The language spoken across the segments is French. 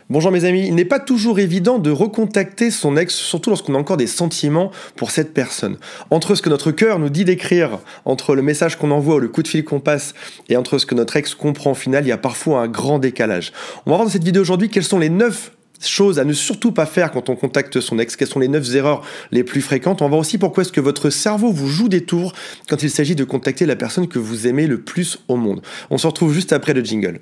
Bonjour mes amis, il n'est pas toujours évident de recontacter son ex, surtout lorsqu'on a encore des sentiments pour cette personne. Entre ce que notre cœur nous dit d'écrire, entre le message qu'on envoie ou le coup de fil qu'on passe, et entre ce que notre ex comprend au final, il y a parfois un grand décalage. On va voir dans cette vidéo aujourd'hui quelles sont les 9 choses à ne surtout pas faire quand on contacte son ex, quelles sont les 9 erreurs les plus fréquentes. On va voir aussi pourquoi est-ce que votre cerveau vous joue des tours quand il s'agit de contacter la personne que vous aimez le plus au monde. On se retrouve juste après le jingle.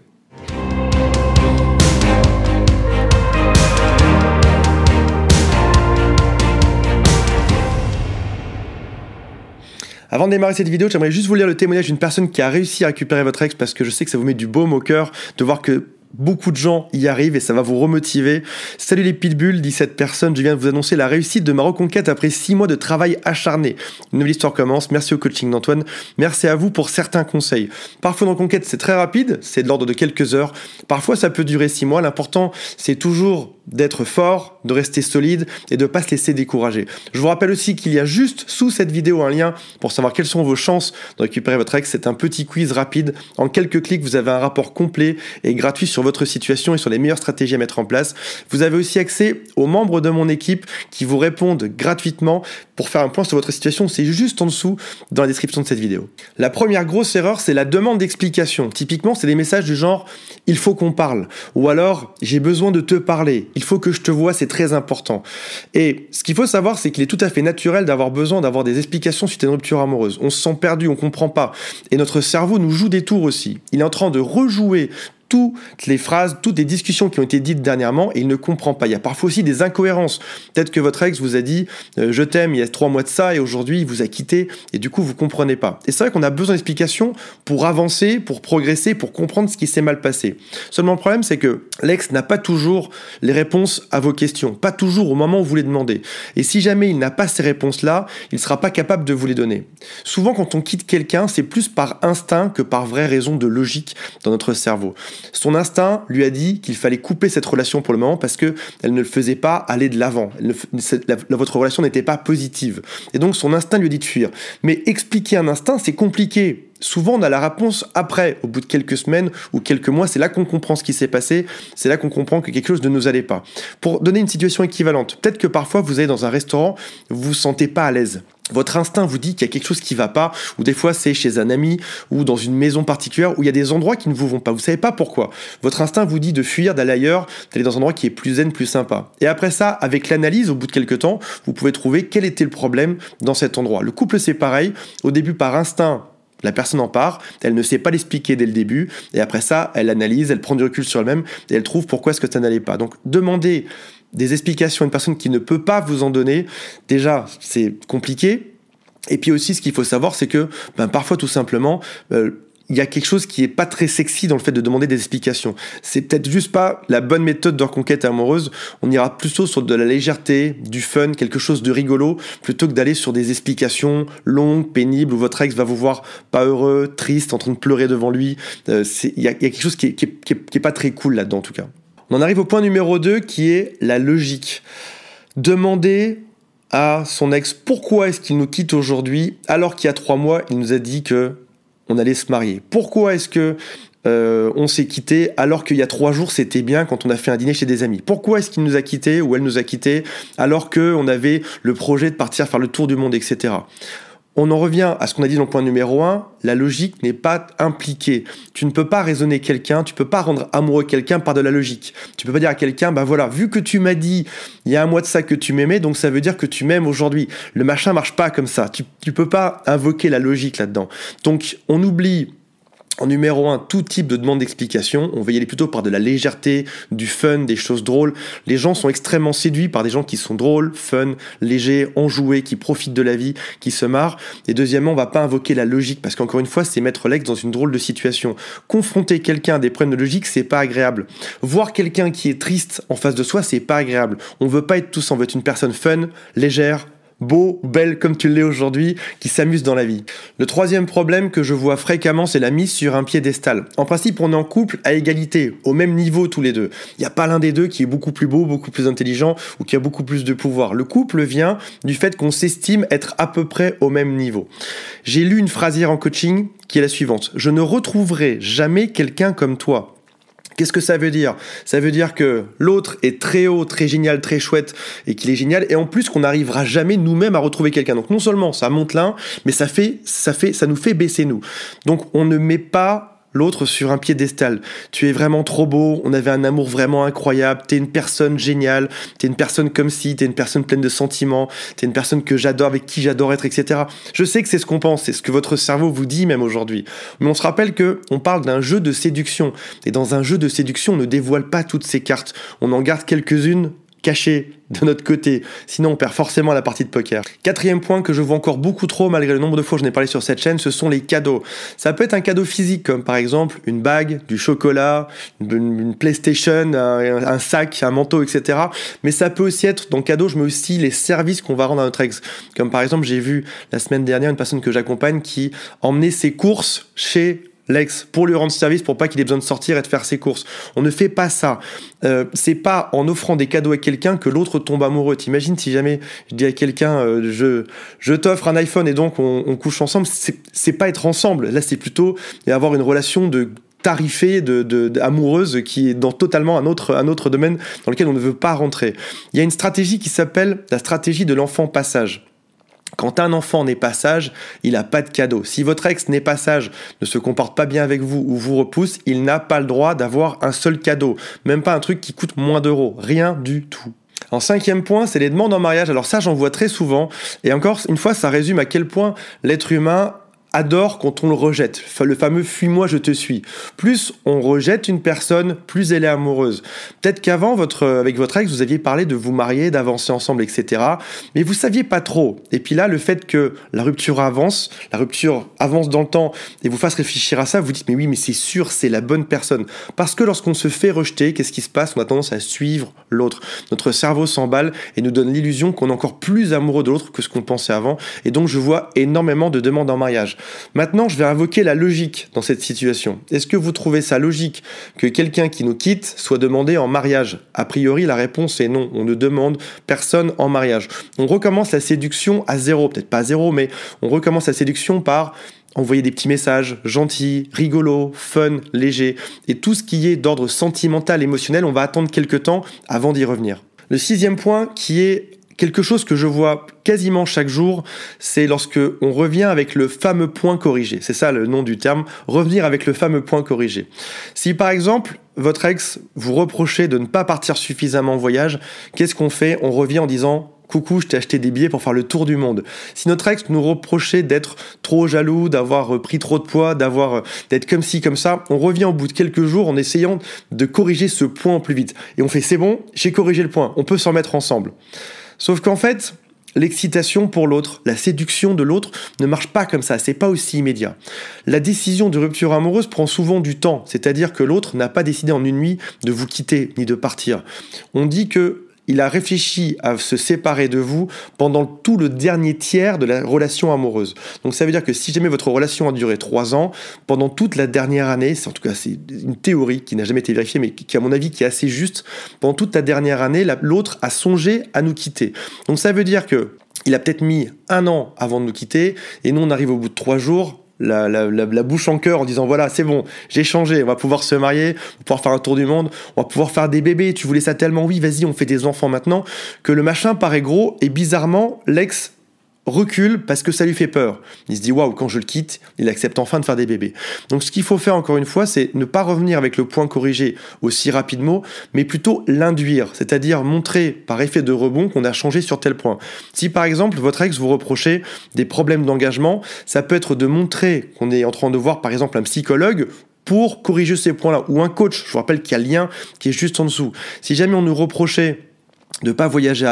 Avant de démarrer cette vidéo, j'aimerais juste vous lire le témoignage d'une personne qui a réussi à récupérer votre ex parce que je sais que ça vous met du baume au cœur de voir que beaucoup de gens y arrivent et ça va vous remotiver. Salut les pitbulls, dit cette personne, je viens de vous annoncer la réussite de ma reconquête après 6 mois de travail acharné. Une nouvelle histoire commence, merci au coaching d'Antoine, merci à vous pour certains conseils. Parfois dans reconquête c'est très rapide, c'est de l'ordre de quelques heures, parfois ça peut durer 6 mois, l'important c'est toujours d'être fort, de rester solide et de ne pas se laisser décourager. Je vous rappelle aussi qu'il y a juste sous cette vidéo un lien pour savoir quelles sont vos chances de récupérer votre ex. C'est un petit quiz rapide. En quelques clics, vous avez un rapport complet et gratuit sur votre situation et sur les meilleures stratégies à mettre en place. Vous avez aussi accès aux membres de mon équipe qui vous répondent gratuitement pour faire un point sur votre situation. C'est juste en dessous dans la description de cette vidéo. La première grosse erreur, c'est la demande d'explication. Typiquement, c'est des messages du genre « il faut qu'on parle » ou alors « j'ai besoin de te parler ». Il faut que je te vois, c'est très important. Et ce qu'il faut savoir, c'est qu'il est tout à fait naturel d'avoir besoin d'avoir des explications suite à une rupture amoureuse. On se sent perdu, on comprend pas. Et notre cerveau nous joue des tours aussi. Il est en train de rejouer toutes les phrases, toutes les discussions qui ont été dites dernièrement et il ne comprend pas. Il y a parfois aussi des incohérences. Peut-être que votre ex vous a dit je t'aime il y a 3 mois de ça et aujourd'hui il vous a quitté et du coup vous comprenez pas. Et c'est vrai qu'on a besoin d'explications pour avancer, pour progresser, pour comprendre ce qui s'est mal passé. Seulement le problème c'est que l'ex n'a pas toujours les réponses à vos questions, pas toujours au moment où vous les demandez. Et si jamais il n'a pas ces réponses-là, il ne sera pas capable de vous les donner. Souvent quand on quitte quelqu'un, c'est plus par instinct que par vraie raison de logique dans notre cerveau. Son instinct lui a dit qu'il fallait couper cette relation pour le moment parce qu'elle ne le faisait pas aller de l'avant. Votre relation n'était pas positive. Et donc son instinct lui a dit de fuir. Mais expliquer un instinct, c'est compliqué. Souvent, on a la réponse après, au bout de quelques semaines ou quelques mois. C'est là qu'on comprend ce qui s'est passé. C'est là qu'on comprend que quelque chose ne nous allait pas. Pour donner une situation équivalente, peut-être que parfois, vous allez dans un restaurant, vous vous sentez pas à l'aise. Votre instinct vous dit qu'il y a quelque chose qui va pas, ou des fois c'est chez un ami, ou dans une maison particulière, où il y a des endroits qui ne vous vont pas. Vous savez pas pourquoi. Votre instinct vous dit de fuir, d'aller ailleurs, d'aller dans un endroit qui est plus zen, plus sympa. Et après ça, avec l'analyse, au bout de quelques temps, vous pouvez trouver quel était le problème dans cet endroit. Le couple, c'est pareil. Au début, par instinct, la personne en part, elle ne sait pas l'expliquer dès le début, et après ça, elle analyse, elle prend du recul sur elle-même, et elle trouve pourquoi est-ce que ça n'allait pas. Donc, demandez des explications à une personne qui ne peut pas vous en donner, déjà, c'est compliqué. Et puis aussi, ce qu'il faut savoir, c'est que parfois, tout simplement, il y a quelque chose qui est pas très sexy dans le fait de demander des explications. C'est peut-être juste pas la bonne méthode de reconquête amoureuse. On ira plutôt sur de la légèreté, du fun, quelque chose de rigolo, plutôt que d'aller sur des explications longues, pénibles, où votre ex va vous voir pas heureux, triste, en train de pleurer devant lui. Il y a quelque chose qui est pas très cool là-dedans, en tout cas. On en arrive au point numéro 2, qui est la logique. Demandez à son ex pourquoi est-ce qu'il nous quitte aujourd'hui, alors qu'il y a 3 mois, il nous a dit que on allait se marier. Pourquoi est-ce que on s'est quitté alors qu'il y a 3 jours c'était bien quand on a fait un dîner chez des amis? Pourquoi est-ce qu'il nous a quitté ou elle nous a quitté alors qu'on avait le projet de partir faire le tour du monde, etc. On en revient à ce qu'on a dit dans le point numéro 1, la logique n'est pas impliquée. Tu ne peux pas raisonner quelqu'un, tu ne peux pas rendre amoureux quelqu'un par de la logique. Tu ne peux pas dire à quelqu'un, voilà, vu que tu m'as dit il y a 1 mois de ça que tu m'aimais, donc ça veut dire que tu m'aimes aujourd'hui. Le machin marche pas comme ça. Tu ne peux pas invoquer la logique là-dedans. Donc on oublie en numéro 1, tout type de demande d'explication. On va y aller plutôt par de la légèreté, du fun, des choses drôles. Les gens sont extrêmement séduits par des gens qui sont drôles, fun, légers, enjoués, qui profitent de la vie, qui se marrent. Et deuxièmement, on va pas invoquer la logique parce qu'encore une fois, c'est mettre l'ex dans une drôle de situation. Confronter quelqu'un à des problèmes de logique, c'est pas agréable. Voir quelqu'un qui est triste en face de soi, c'est pas agréable. On veut pas être tous, on veut être une personne fun, légère, beau, belle comme tu l'es aujourd'hui, qui s'amuse dans la vie. Le troisième problème que je vois fréquemment, c'est la mise sur un piédestal. En principe, on est en couple à égalité, au même niveau tous les deux. Il n'y a pas l'un des deux qui est beaucoup plus beau, beaucoup plus intelligent ou qui a beaucoup plus de pouvoir. Le couple vient du fait qu'on s'estime être à peu près au même niveau. J'ai lu une phrase hier en coaching qui est la suivante. « Je ne retrouverai jamais quelqu'un comme toi. » Qu'est-ce que ça veut dire? Ça veut dire que l'autre est très haut, très génial, très chouette et qu'il est génial, et en plus qu'on n'arrivera jamais nous-mêmes à retrouver quelqu'un. Donc non seulement ça monte l'un, mais ça nous fait baisser nous. Donc on ne met pas l'autre sur un piédestal. Tu es vraiment trop beau, on avait un amour vraiment incroyable, t'es une personne géniale, t'es une personne comme si, t'es une personne pleine de sentiments, t'es une personne que j'adore, avec qui j'adore être, etc. Je sais que c'est ce qu'on pense, c'est ce que votre cerveau vous dit même aujourd'hui. Mais on se rappelle qu'on parle d'un jeu de séduction. Et dans un jeu de séduction, on ne dévoile pas toutes ces cartes. On en garde quelques-unes cachées de notre côté, sinon on perd forcément la partie de poker. Quatrième point que je vois encore beaucoup trop, malgré le nombre de fois que je n'ai parlé sur cette chaîne, ce sont les cadeaux. Ça peut être un cadeau physique, comme par exemple une bague, du chocolat, une PlayStation, un sac, un manteau, etc. Mais ça peut aussi être, dans le cadeau, je mets aussi les services qu'on va rendre à notre ex. Comme par exemple, j'ai vu la semaine dernière une personne que j'accompagne qui emmenait ses courses chez l'ex pour lui rendre service, pour pas qu'il ait besoin de sortir et de faire ses courses. On ne fait pas ça. C'est pas en offrant des cadeaux à quelqu'un que l'autre tombe amoureux. T'imagines si jamais je dis à quelqu'un je t'offre un iPhone et donc on couche ensemble, c'est pas être ensemble. Là c'est plutôt avoir une relation de tarifée, amoureuse, qui est dans totalement un autre domaine dans lequel on ne veut pas rentrer. Il y a une stratégie qui s'appelle la stratégie de l'enfant passage. Quand un enfant n'est pas sage, il n'a pas de cadeau. Si votre ex n'est pas sage, ne se comporte pas bien avec vous ou vous repousse, il n'a pas le droit d'avoir un seul cadeau. Même pas un truc qui coûte moins d'euros. Rien du tout. En cinquième point, c'est les demandes en mariage. Alors ça, j'en vois très souvent. Et encore une fois, ça résume à quel point l'être humain adore quand on le rejette, le fameux « fuis-moi, je te suis ». Plus on rejette une personne, plus elle est amoureuse. Peut-être qu'avant, avec votre ex, vous aviez parlé de vous marier, d'avancer ensemble, etc. Mais vous saviez pas trop. Et puis là, le fait que la rupture avance dans le temps et vous fasse réfléchir à ça, vous dites « mais oui, mais c'est sûr, c'est la bonne personne ». Parce que lorsqu'on se fait rejeter, qu'est-ce qui se passe? On a tendance à suivre l'autre. Notre cerveau s'emballe et nous donne l'illusion qu'on est encore plus amoureux de l'autre que ce qu'on pensait avant. Et donc, je vois énormément de demandes en mariage. Maintenant, je vais invoquer la logique dans cette situation. Est-ce que vous trouvez ça logique que quelqu'un qui nous quitte soit demandé en mariage? A priori, la réponse est non. On ne demande personne en mariage. On recommence la séduction à zéro. Peut-être pas à zéro, mais on recommence la séduction par envoyer des petits messages gentils, rigolos, fun, légers. Et tout ce qui est d'ordre sentimental, émotionnel, on va attendre quelques temps avant d'y revenir. Le sixième point, qui est quelque chose que je vois quasiment chaque jour, c'est lorsque on revient avec le fameux point corrigé. C'est ça le nom du terme, revenir avec le fameux point corrigé. Si par exemple, votre ex vous reprochait de ne pas partir suffisamment en voyage, qu'est-ce qu'on fait? On revient en disant « Coucou, je t'ai acheté des billets pour faire le tour du monde ». Si notre ex nous reprochait d'être trop jaloux, d'avoir pris trop de poids, d'être comme ci, comme ça, on revient au bout de quelques jours en essayant de corriger ce point plus vite. Et on fait « C'est bon, j'ai corrigé le point, on peut s'en mettre ensemble ». Sauf qu'en fait, l'excitation pour l'autre, la séduction de l'autre ne marche pas comme ça, c'est pas aussi immédiat. La décision de rupture amoureuse prend souvent du temps, c'est-à-dire que l'autre n'a pas décidé en une nuit de vous quitter ni de partir. On dit que il a réfléchi à se séparer de vous pendant tout le dernier tiers de la relation amoureuse. Donc ça veut dire que si jamais votre relation a duré 3 ans, pendant toute la dernière année, en tout cas c'est une théorie qui n'a jamais été vérifiée, mais qui à mon avis qui est assez juste, pendant toute la dernière année, l'autre a songé à nous quitter. Donc ça veut dire que il a peut-être mis 1 an avant de nous quitter, et nous on arrive au bout de 3 jours, la bouche en cœur en disant voilà c'est bon, j'ai changé, on va pouvoir se marier, on va pouvoir faire un tour du monde, on va pouvoir faire des bébés, tu voulais ça tellement, oui vas-y on fait des enfants maintenant, que le machin paraît gros et bizarrement l'ex recule parce que ça lui fait peur. Il se dit waouh, quand je le quitte, il accepte enfin de faire des bébés. Donc ce qu'il faut faire encore une fois, c'est ne pas revenir avec le point corrigé aussi rapidement, mais plutôt l'induire, c'est-à-dire montrer par effet de rebond qu'on a changé sur tel point. Si par exemple votre ex vous reprochait des problèmes d'engagement, ça peut être de montrer qu'on est en train de voir par exemple un psychologue pour corriger ces points-là, ou un coach. Je vous rappelle qu'il y a le lien qui est juste en dessous. Si jamais on nous reprochait de pas voyager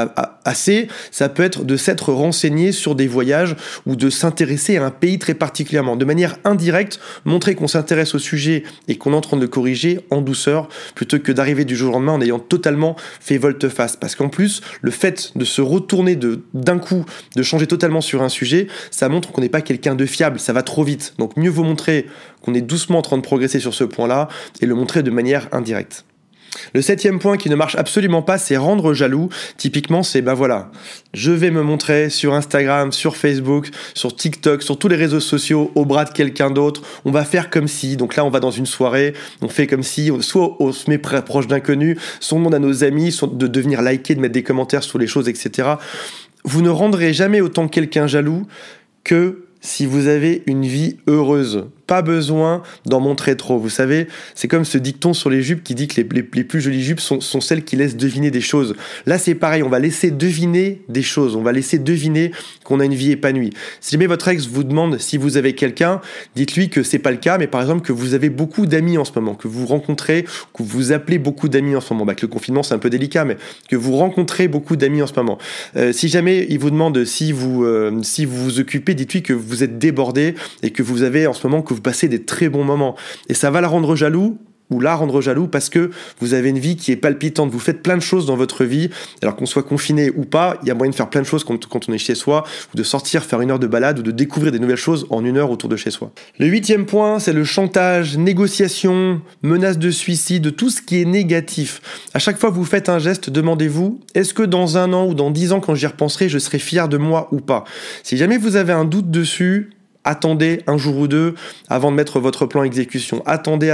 assez, ça peut être de s'être renseigné sur des voyages ou de s'intéresser à un pays très particulièrement. De manière indirecte, montrer qu'on s'intéresse au sujet et qu'on est en train de le corriger en douceur, plutôt que d'arriver du jour au lendemain en ayant totalement fait volte-face. Parce qu'en plus, le fait de se retourner d'un coup, de changer totalement sur un sujet, ça montre qu'on n'est pas quelqu'un de fiable, ça va trop vite. Donc mieux vaut montrer qu'on est doucement en train de progresser sur ce point-là et le montrer de manière indirecte. Le 7e point qui ne marche absolument pas, c'est rendre jaloux. Typiquement, c'est voilà, je vais me montrer sur Instagram, sur Facebook, sur TikTok, sur tous les réseaux sociaux, au bras de quelqu'un d'autre. On va faire comme si. Donc là, on va dans une soirée, on fait comme si, soit on se met proche d'inconnus, soit on demande à nos amis de venir liker, de mettre des commentaires sur les choses, etc. Vous ne rendrez jamais autant quelqu'un jaloux que si vous avez une vie heureuse. Pas besoin d'en montrer trop. Vous savez, c'est comme ce dicton sur les jupes qui dit que les plus jolies jupes sont celles qui laissent deviner des choses. Là, c'est pareil, on va laisser deviner des choses. On va laisser deviner qu'on a une vie épanouie. Si jamais votre ex vous demande si vous avez quelqu'un, dites-lui que c'est pas le cas, mais par exemple que vous avez beaucoup d'amis en ce moment, que vous rencontrez, que vous appelez beaucoup d'amis en ce moment. Que le confinement, c'est un peu délicat, mais que vous rencontrez beaucoup d'amis en ce moment. Si jamais il vous demande si vous vous occupez, dites-lui que vous êtes débordé et que vous avez en ce moment que vous passez des très bons moments. Et ça va la rendre jaloux ou la rendre jaloux parce que vous avez une vie qui est palpitante. Vous faites plein de choses dans votre vie, alors qu'on soit confiné ou pas, il y a moyen de faire plein de choses quand on est chez soi, ou de sortir, faire 1 heure de balade, ou de découvrir des nouvelles choses en 1 heure autour de chez soi. Le 8e point, c'est le chantage, négociation, menace de suicide, tout ce qui est négatif. À chaque fois que vous faites un geste, demandez-vous, est-ce que dans 1 an ou dans 10 ans, quand j'y repenserai, je serai fier de moi ou pas? Si jamais vous avez un doute dessus, attendez 1 jour ou 2 avant de mettre votre plan à exécution. Attendez.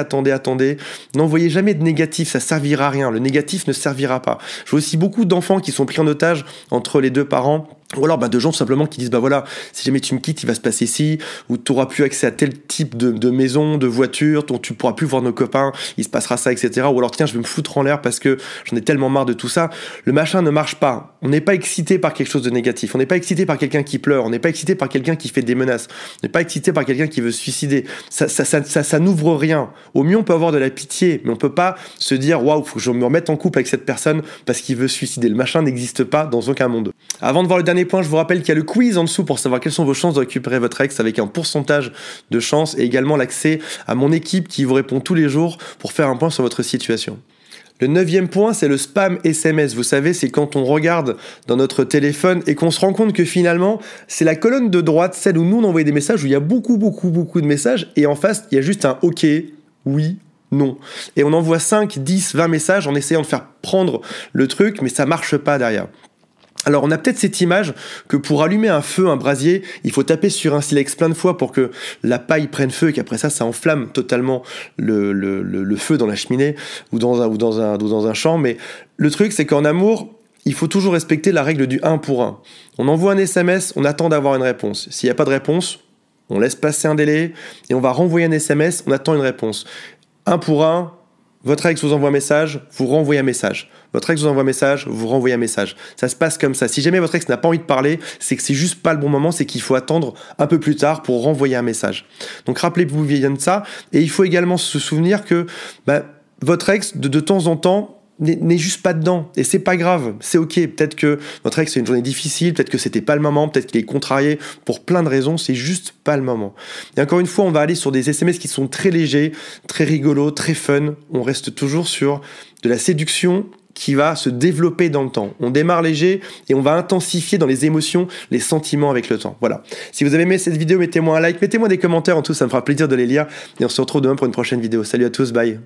N'envoyez jamais de négatif, ça servira à rien. Le négatif ne servira pas. Je vois aussi beaucoup d'enfants qui sont pris en otage entre les 2 parents. Ou alors de gens tout simplement qui disent voilà, si jamais tu me quittes, il va se passer ci, ou tu n'auras plus accès à tel type de maison, de voiture, dont tu pourras plus voir nos copains, il se passera ça, etc. Ou alors tiens, je vais me foutre en l'air parce que j'en ai tellement marre de tout ça. Le machin ne marche pas. On n'est pas excité par quelque chose de négatif. On n'est pas excité par quelqu'un qui pleure. On n'est pas excité par quelqu'un qui fait des menaces. On n'est pas excité par quelqu'un qui veut se suicider. Ça n'ouvre rien. Au mieux, on peut avoir de la pitié, mais on peut pas se dire waouh, faut que je me remette en couple avec cette personne parce qu'il veut se suicider. Le machin n'existe pas dans aucun monde. Avant de voir le dernier point, je vous rappelle qu'il y a le quiz en dessous pour savoir quelles sont vos chances de récupérer votre ex avec un pourcentage de chance et également l'accès à mon équipe qui vous répond tous les jours pour faire un point sur votre situation. Le 9e point, c'est le spam SMS. Vous savez, c'est quand on regarde dans notre téléphone et qu'on se rend compte que finalement, c'est la colonne de droite, celle où nous on envoie des messages, où il y a beaucoup de messages et en face, il y a juste un OK, oui, non. Et on envoie 5, 10, 20 messages en essayant de faire prendre le truc, mais ça marche pas derrière. Alors on a peut-être cette image que pour allumer un feu, un brasier, il faut taper sur un silex plein de fois pour que la paille prenne feu et qu'après ça enflamme totalement le feu dans la cheminée ou dans un champ. Mais le truc c'est qu'en amour, il faut toujours respecter la règle du 1 pour 1. On envoie un SMS, on attend d'avoir une réponse. S'il n'y a pas de réponse, on laisse passer un délai et on va renvoyer un SMS, on attend une réponse. 1 pour 1, votre ex vous envoie un message, vous renvoyez un message. Votre ex vous envoie un message, vous renvoyez un message. Ça se passe comme ça. Si jamais votre ex n'a pas envie de parler, c'est que c'est juste pas le bon moment, c'est qu'il faut attendre un peu plus tard pour renvoyer un message. Donc rappelez-vous bien de ça. Et il faut également se souvenir que votre ex, de temps en temps, n'est juste pas dedans. Et c'est pas grave, c'est ok. Peut-être que votre ex a une journée difficile, peut-être que c'était pas le moment, peut-être qu'il est contrarié pour plein de raisons, c'est juste pas le moment. Et encore une fois, on va aller sur des SMS qui sont très légers, très rigolos, très fun. On reste toujours sur de la séduction qui va se développer dans le temps. On démarre léger et on va intensifier dans les émotions, les sentiments avec le temps. Voilà. Si vous avez aimé cette vidéo, mettez-moi un like, mettez-moi des commentaires en tout, ça me fera plaisir de les lire. Et on se retrouve demain pour une prochaine vidéo. Salut à tous, bye.